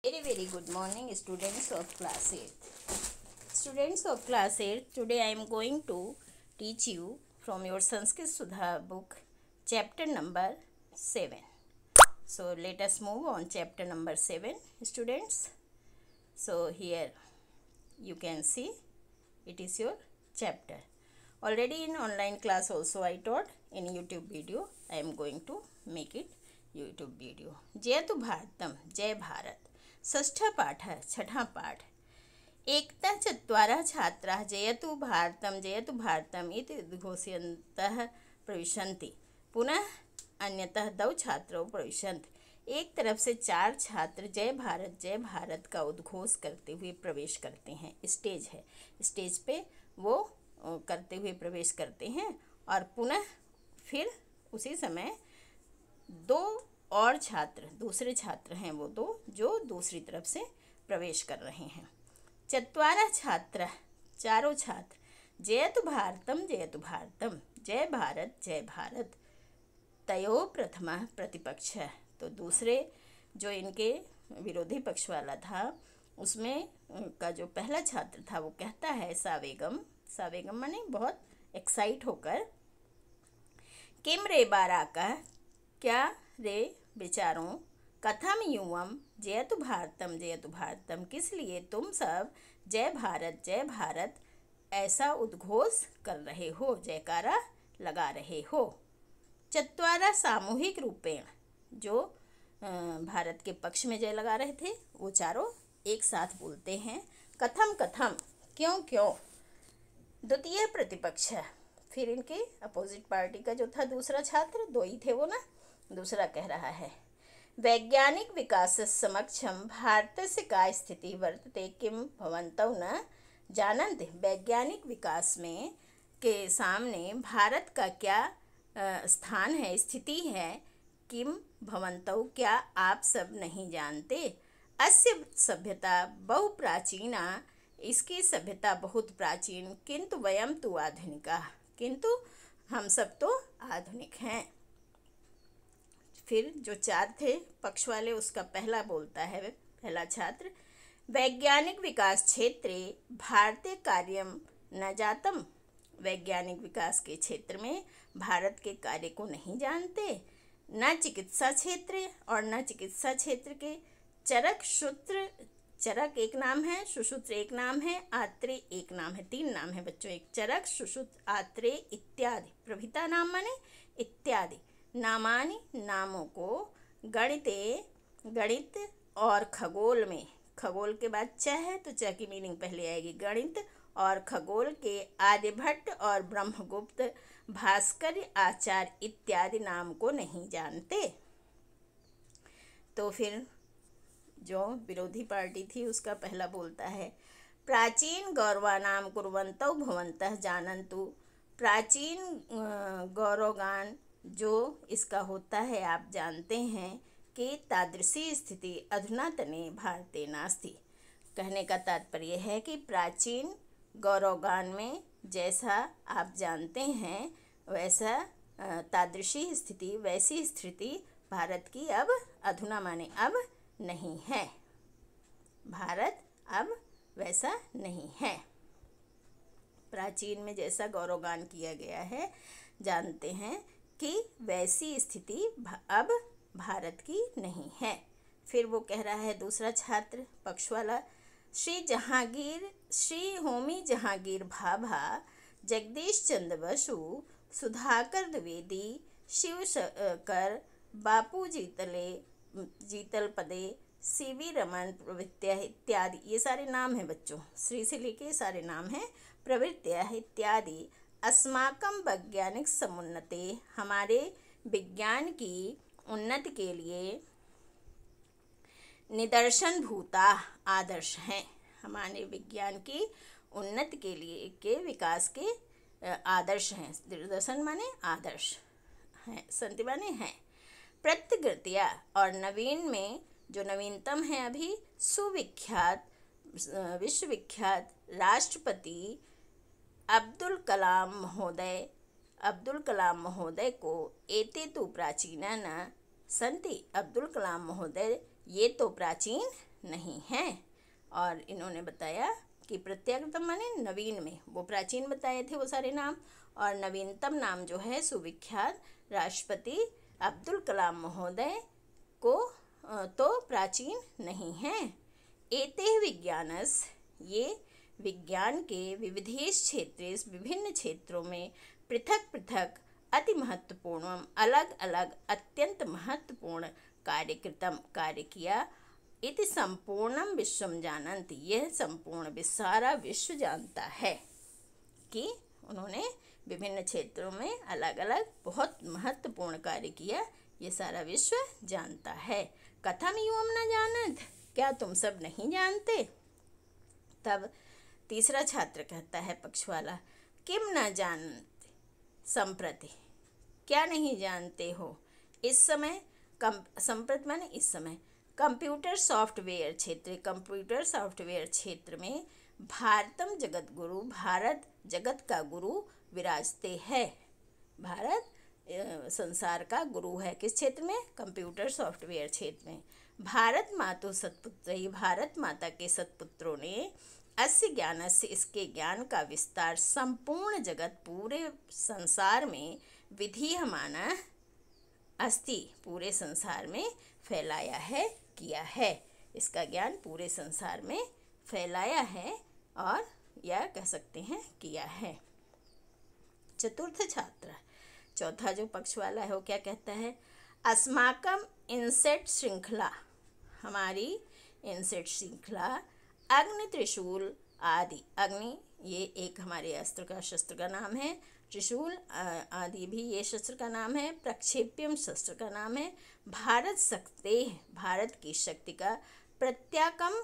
Very good morning, students of class 8. Students of class 8, today I am going to teach you from your Sanskrit Sudha book, chapter number 7. So let us move on chapter number 7, students. So here you can see it is your chapter. Already in online class also I taught in YouTube video. I am going to make it YouTube video. जयतु भारतम, जय भारत. षष्ठ पाठ, छठा पाठ. एकता चत्वारः छात्राः जयतु भारतम इति उद्घोषयन्तः प्रविशन्ति. पुनः अन्यतः दौ छात्रौ प्रविशन्ति. एक तरफ से चार छात्र जय भारत का उद्घोष करते हुए प्रवेश करते हैं. स्टेज है, स्टेज पे वो करते हुए प्रवेश करते हैं और पुनः फिर उसी समय दो और छात्र, दूसरे छात्र हैं वो दो जो दूसरी तरफ से प्रवेश कर रहे हैं. चत्वारः छात्र, चारों छात्र. जयतु भारतम, जय भारत. तयो प्रथमः प्रतिपक्ष. तो दूसरे जो इनके विरोधी पक्ष वाला था उसमें का जो पहला छात्र था वो कहता है सावेगम माने बहुत एक्साइट होकर, किम रे बाराका, क्या रे बेचारों, कथम युवम जयतु भारतम, किस लिए तुम सब जय भारत ऐसा उद्घोष कर रहे हो, जयकारा लगा रहे हो. चत्वारा सामूहिक रूपेण, जो भारत के पक्ष में जय लगा रहे थे वो चारों एक साथ बोलते हैं. कथम, क्यों. द्वितीय प्रतिपक्ष, फिर इनके अपोजिट पार्टी का जो था दूसरा छात्र, दो ही थे वो ना, दूसरा कह रहा है वैज्ञानिक विकास समक्षम भारतस्य का स्थिति वर्तते किम भवन्तौ न जानन्ति. वैज्ञानिक विकास में के सामने भारत का क्या स्थान है, स्थिति है. किम भवन्तौ, क्या आप सब नहीं जानते. अस्य सभ्यता बहु प्राचीना, इसकी सभ्यता बहुत प्राचीन. किंतु वयम तु आधुनिका, किंतु हम सब तो आधुनिक हैं. फिर जो चार थे पक्ष वाले उसका पहला बोलता है पहला छात्र, वैज्ञानिक विकास क्षेत्रे भारतीय कार्यम न जातम. वैज्ञानिक विकास के क्षेत्र में भारत के कार्य को नहीं जानते. न चिकित्सा क्षेत्र, और न चिकित्सा क्षेत्र के चरक सूत्र, चरक एक नाम है, सुसूत्र एक नाम है, आत्रे एक नाम है. तीन नाम है बच्चों, एक चरक, सुसूत्र, आत्रे इत्यादि. प्रभृता नाम माने इत्यादि. नामानि, नामों को. गणित और खगोल में, खगोल के बाद च है तो च की मीनिंग पहले आएगी. गणित और खगोल के आर्यभट्ट और ब्रह्मगुप्त, भास्कर, आचार्य इत्यादि नाम को नहीं जानते. तो फिर जो विरोधी पार्टी थी उसका पहला बोलता है, प्राचीन गौरवानाम कुर्वन्तौ भवन्तः जानन्तु. प्राचीन गौरवगान जो इसका होता है आप जानते हैं कि तादृशी स्थिति अधुनातने भारते नास्ति. कहने का तात्पर्य है कि प्राचीन गौरवगान में जैसा आप जानते हैं वैसा तादृशी स्थिति, वैसी स्थिति भारत की अब अधुना माने अब नहीं है. भारत अब वैसा नहीं है. प्राचीन में जैसा गौरवगान किया गया है जानते हैं कि वैसी स्थिति अब भारत की नहीं है. फिर वो कह रहा है दूसरा छात्र पक्ष वाला, श्री होमी जहांगीर भाभा, जगदीश चंद्र बसु, सुधाकर द्विवेदी, शिव शंकर, बापू जीतल पदे, सीवी रमन प्रवृत्तियाँ इत्यादि. ये सारे नाम हैं बच्चों, श्री से लेके सारे नाम हैं. प्रवृत्तियाँ इत्यादि. अस्माकं वैज्ञानिक समुन्नते, हमारे विज्ञान की उन्नति के लिए. निदर्शन भूता, आदर्श हैं. हमारे विज्ञान की उन्नति के लिए के विकास के आदर्श हैं. निदर्शन माने आदर्श हैं, संति माने हैं. प्रतिकृतिया, और नवीन में जो नवीनतम है अभी, सुविख्यात विश्वविख्यात राष्ट्रपति अब्दुल कलाम महोदय को एते तो प्राचीना न संति. अब्दुल कलाम महोदय ये तो प्राचीन नहीं हैं। और इन्होंने बताया कि प्रत्यागतम माने नवीन में, वो प्राचीन बताए थे वो सारे नाम, और नवीनतम नाम जो है सुविख्यात राष्ट्रपति अब्दुल कलाम महोदय को तो प्राचीन नहीं हैं। एते विज्ञानस, ये विज्ञान के विविधेश क्षेत्रेस, विभिन्न क्षेत्रों में पृथक पृथक अति महत्वपूर्ण, अलग अलग अत्यंत महत्वपूर्ण कार्यकृतम, कार्य किया। इति संपूर्णम विश्वम जानन्ति, यह संपूर्ण सारा विश्व जानता है कि उन्होंने विभिन्न क्षेत्रों में अलग अलग बहुत महत्वपूर्ण कार्य किया, ये सारा विश्व जानता है। कथम यूम न जानत, क्या तुम सब नहीं जानते? तब तीसरा छात्र कहता है पक्ष वाला, किम न जानते संप्रति, क्या नहीं जानते हो इस समय? संप्रति माने इस समय। कंप्यूटर सॉफ्टवेयर क्षेत्र, कंप्यूटर सॉफ्टवेयर क्षेत्र में भारतम जगत गुरु, भारत जगत का गुरु विराजते हैं। भारत संसार का गुरु है किस क्षेत्र में? कंप्यूटर सॉफ्टवेयर क्षेत्र में। भारत मातु सत्पुत्र, भारत माता के सत्पुत्रों ने अस्य ज्ञान से, इसके ज्ञान का विस्तार संपूर्ण जगत, पूरे संसार में विधीयमाना अस्ति, पूरे संसार में फैलाया है, किया है। इसका ज्ञान पूरे संसार में फैलाया है और या कह सकते हैं किया है। चतुर्थ छात्र, चौथा जो पक्ष वाला है वो क्या कहता है? अस्माकम इनसेट श्रृंखला, हमारी इनसेट श्रृंखला अग्नि त्रिशूल आदि, अग्नि ये एक हमारे अस्त्र का शस्त्र का नाम है, त्रिशूल आदि भी ये शस्त्र का नाम है, प्रक्षेप्यम शस्त्र का नाम है, भारत शक्ति, भारत की शक्ति का, प्रत्याकम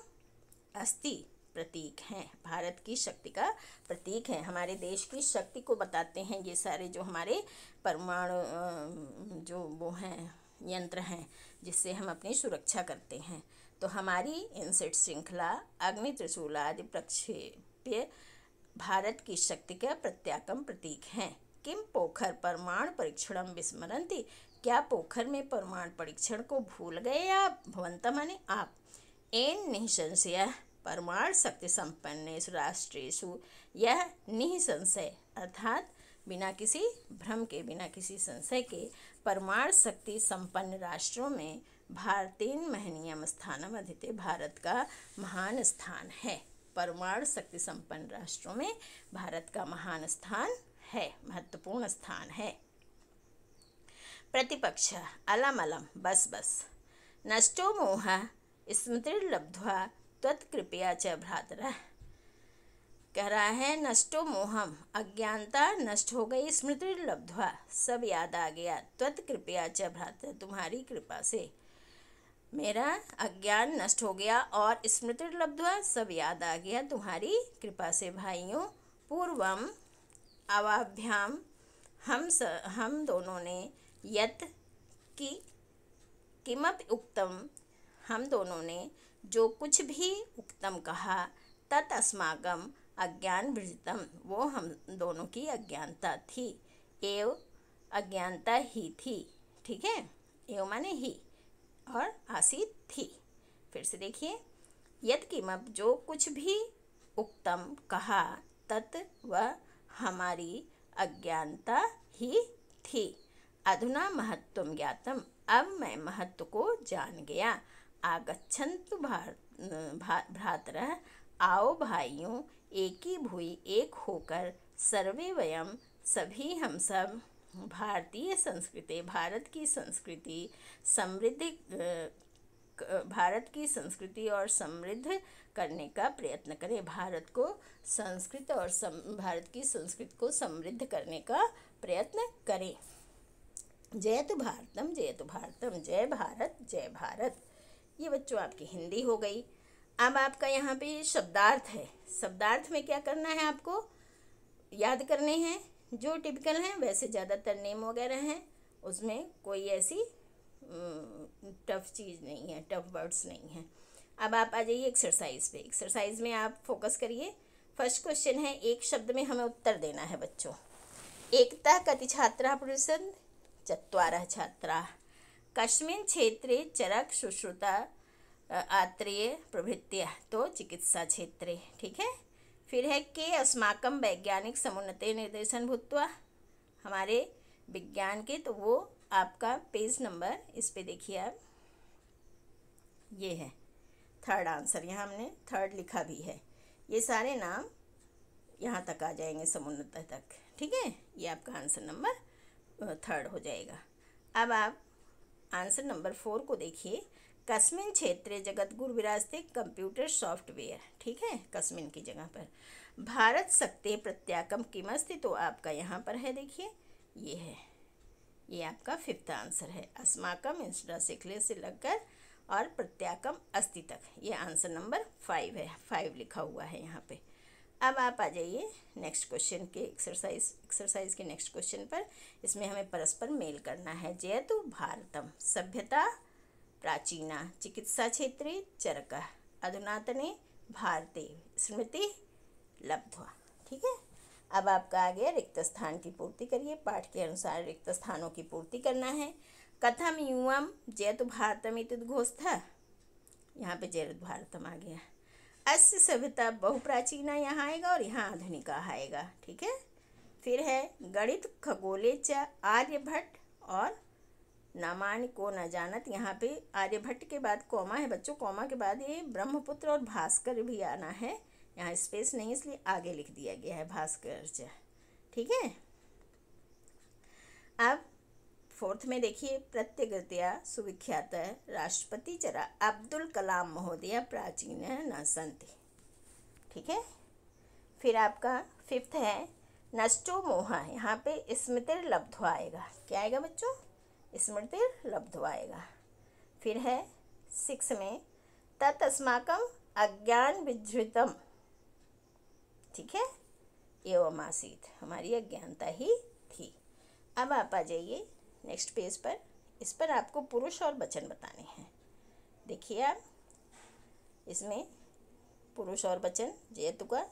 अस्ति, प्रतीक हैं, भारत की शक्ति का प्रतीक है, हमारे देश की शक्ति को बताते हैं ये सारे जो हमारे परमाणु जो वो हैं यंत्र हैं जिससे हम अपनी सुरक्षा करते हैं। तो हमारी इनसेट श्रृंखला अग्नि त्रिशूल आदि प्रक्षेप्य भारत की शक्ति का प्रत्याकम प्रतीक हैं। किम पोखर परमाणु परीक्षणम विस्मरन्ति, क्या पोखर में परमाणु परीक्षण को भूल गए आप? भवन्तः माने आप। एन निःसंशय परमाणु शक्ति संपन्नेषु राष्ट्रेषु, यह निःसंशय अर्थात बिना किसी भ्रम के, बिना किसी संशय के परमाणु शक्ति संपन्न राष्ट्रों में भारतेन महनीयम स्थानम अधिते, भारत का महान स्थान है। परमाणु शक्ति संपन्न राष्ट्रों में भारत का महान स्थान है, महत्वपूर्ण स्थान है। प्रतिपक्ष, अलम अलम, बस बस, नष्टो मोह स्मृतिर्लब्ध्वा त्वत्कृपया च भ्रातरः, कह रहा है नष्टो मोहम, अज्ञानता नष्ट हो गई, स्मृतिर्लब्ध्वा सब याद आ गया, त्वत्कृपया च भ्रातरः तुम्हारी कृपा से मेरा अज्ञान नष्ट हो गया, और स्मृतिर्लब्ध्वा सब याद आ गया तुम्हारी कृपा से। भाइयों, पूर्वम अवाभ्याम, हम दोनों ने यत की किमपि उक्तम, हम दोनों ने जो कुछ भी उक्तम कहा, तत् अस्माकम अज्ञान वृजितम, वो हम दोनों की अज्ञानता थी, एव अज्ञानता ही थी, ठीक है, एव माने ही और आसीत थी। फिर से देखिए, यद किमप जो कुछ भी उक्तम कहा, तत् वह हमारी अज्ञानता ही थी। अधुना महत्वम ज्ञातम, अब मैं महत्व को जान गया। आगच्छन्तु भ्रातरः, आओ भाइयों, एकी भूइ एक होकर, सर्वे वयम सभी हम सब, भारतीय संस्कृति भारत की संस्कृति समृद्धि, भारत की संस्कृति और समृद्ध करने का प्रयत्न करें, भारत को संस्कृत और भारत की संस्कृति को समृद्ध करने का प्रयत्न करें। जयतु भारतम जयतु भारतम, जय भारत जय भारत। ये बच्चों आपकी हिंदी हो गई। अब आपका यहाँ पे शब्दार्थ है। शब्दार्थ में क्या करना है, आपको याद करने हैं जो टिपिकल हैं, वैसे ज़्यादातर नेम वगैरह हैं, उसमें कोई ऐसी टफ चीज़ नहीं है, टफ वर्ड्स नहीं हैं। अब आप आ जाइए एक्सरसाइज पे। एक्सरसाइज में आप फोकस करिए। फर्स्ट क्वेश्चन है, एक शब्द में हमें उत्तर देना है बच्चों। एकता कति छात्रा पृच्छन्ति? चत्वारः छात्राः। कस्मिन् क्षेत्रे चरक शुश्रुता आत्रेय प्रभृत्य, तो चिकित्सा क्षेत्रे। ठीक है। फिर है के अस्माकं वैज्ञानिक समुन्नते निर्देशन भूत्वा, हमारे विज्ञान के, तो वो आपका पेज नंबर, इस पे देखिए आप, ये है थर्ड आंसर। यहाँ हमने थर्ड लिखा भी है। ये सारे नाम यहाँ तक आ जाएंगे, समुन्नत तक। ठीक है, ये आपका आंसर नंबर थर्ड हो जाएगा। अब आप आंसर नंबर 4 को देखिए। कस्मिन क्षेत्रे जगतगुरु विराजते कंप्यूटर सॉफ्टवेयर। ठीक है, कस्मिन की जगह पर भारत सकते प्रत्याकम किमस्ति, तो आपका यहाँ पर है, देखिए ये है, ये आपका 5th आंसर है। अस्माकम इंस्टा सिखले से लगकर और प्रत्याकम अस्ति तक, ये आंसर नंबर 5 है। 5 लिखा हुआ है यहाँ पे। अब आप आ जाइए नेक्स्ट क्वेश्चन के एक्सरसाइज के नेक्स्ट क्वेश्चन पर। इसमें हमें परस्पर मेल करना है। जयतु भारतम सभ्यता प्राचीना चिकित्सा क्षेत्रे चरक अधुनातने भारते स्मृति लब्ध्वा। ठीक है। अब आपका आ गया रिक्त स्थान की पूर्ति करिए। पाठ के अनुसार रिक्त स्थानों की पूर्ति करना है। कथम युवम जयतु भारतम इत्युद्घोषतः, यहाँ पे जयतु भारतम आ गया। अस्य सभ्यता बहुप्राचीना यहाँ आएगा और यहाँ आधुनिका आएगा। ठीक है। फिर है गणित खगोले च आर्यभट्ट और नामानि को न जानत, यहाँ पे आर्यभट्ट के बाद कॉमा है बच्चों, कॉमा के बाद ये ब्रह्मपुत्र और भास्कर भी आना है। यहाँ स्पेस नहीं, इसलिए आगे लिख दिया गया है भास्कर च। ठीक है। अब 4th में देखिए, प्रत्यगृत्या सुविख्यात राष्ट्रपति चरा अब्दुल कलाम महोदय प्राचीन न सन्ति। ठीक है। फिर आपका 5th है नष्टो मोह, यहाँ पे स्मृतिर लब्ध्वा आएगा। क्या आएगा बच्चों? स्मृतिर लब्ध्वा आएगा। फिर है 6 में तत्स्माकम अज्ञान विधृतम। ठीक है, एवं आसीत, हमारी अज्ञानता ही थी। अब आप आ जाइए नेक्स्ट पेज पर। इस पर आपको पुरुष और वचन बताने हैं। देखिए आप, इसमें पुरुष और वचन जयतु का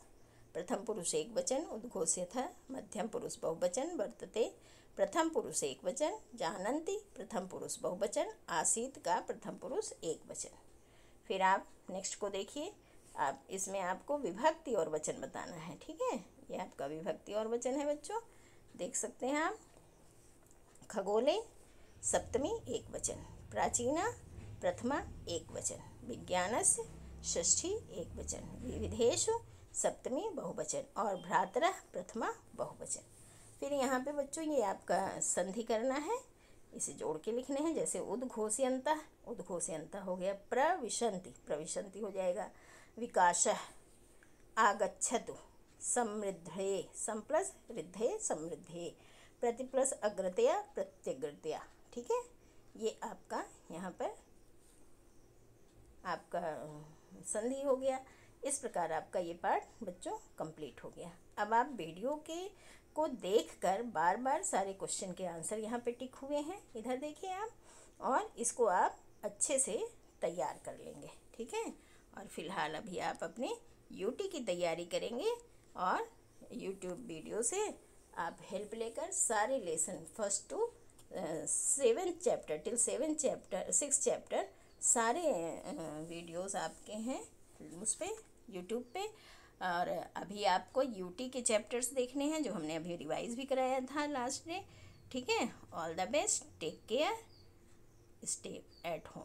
प्रथम पुरुष एक वचन उद्घोष्य था, मध्यम पुरुष बहुवचन वर्तते प्रथम पुरुष एक वचन, जानन्ति प्रथम पुरुष बहुवचन, आसीत का प्रथम पुरुष एक वचन। फिर आप नेक्स्ट को देखिए। आप इसमें आपको विभक्ति और वचन बताना है। ठीक है, ये आपका विभक्ति और वचन है बच्चों, देख सकते हैं आप। खगोले सप्तमी एक वचन, प्राचीना प्रथमा एक वचन, विज्ञानस्य षष्ठी एक वचन, विविधेषु सप्तमी बहुवचन और भ्रातरः प्रथमा बहुवचन। फिर यहाँ पे बच्चों ये आपका संधि करना है, इसे जोड़ के लिखने हैं। जैसे उद्घोष्यन्तः, उद्घोष्यन्तः हो गया। प्रविशन्ति, प्रविशन्ति हो जाएगा। विकासः आगच्छतु, समृद्धये, सम प्लस वृद्धे समृद्धे, प्रति प्लस अग्रतया प्रत्यग्रतया। ठीक है, ये आपका यहाँ पर आपका संधि हो गया। इस प्रकार आपका ये पार्ट बच्चों कंप्लीट हो गया। अब आप वीडियो के को देखकर बार बार सारे क्वेश्चन के आंसर यहाँ पे टिक हुए हैं, इधर देखिए आप, और इसको आप अच्छे से तैयार कर लेंगे। ठीक है। और फिलहाल अभी आप अपने यूटी की तैयारी करेंगे और यूट्यूब वीडियो से आप हेल्प लेकर सारे lesson 1st to 7th chapter till 6th chapter सारे वीडियोस आपके हैं उस पर यूट्यूब पे। और अभी आपको यूटी के चैप्टर्स देखने हैं जो हमने अभी रिवाइज भी कराया था लास्ट डे। ठीक है। All the best, take care, stay at home.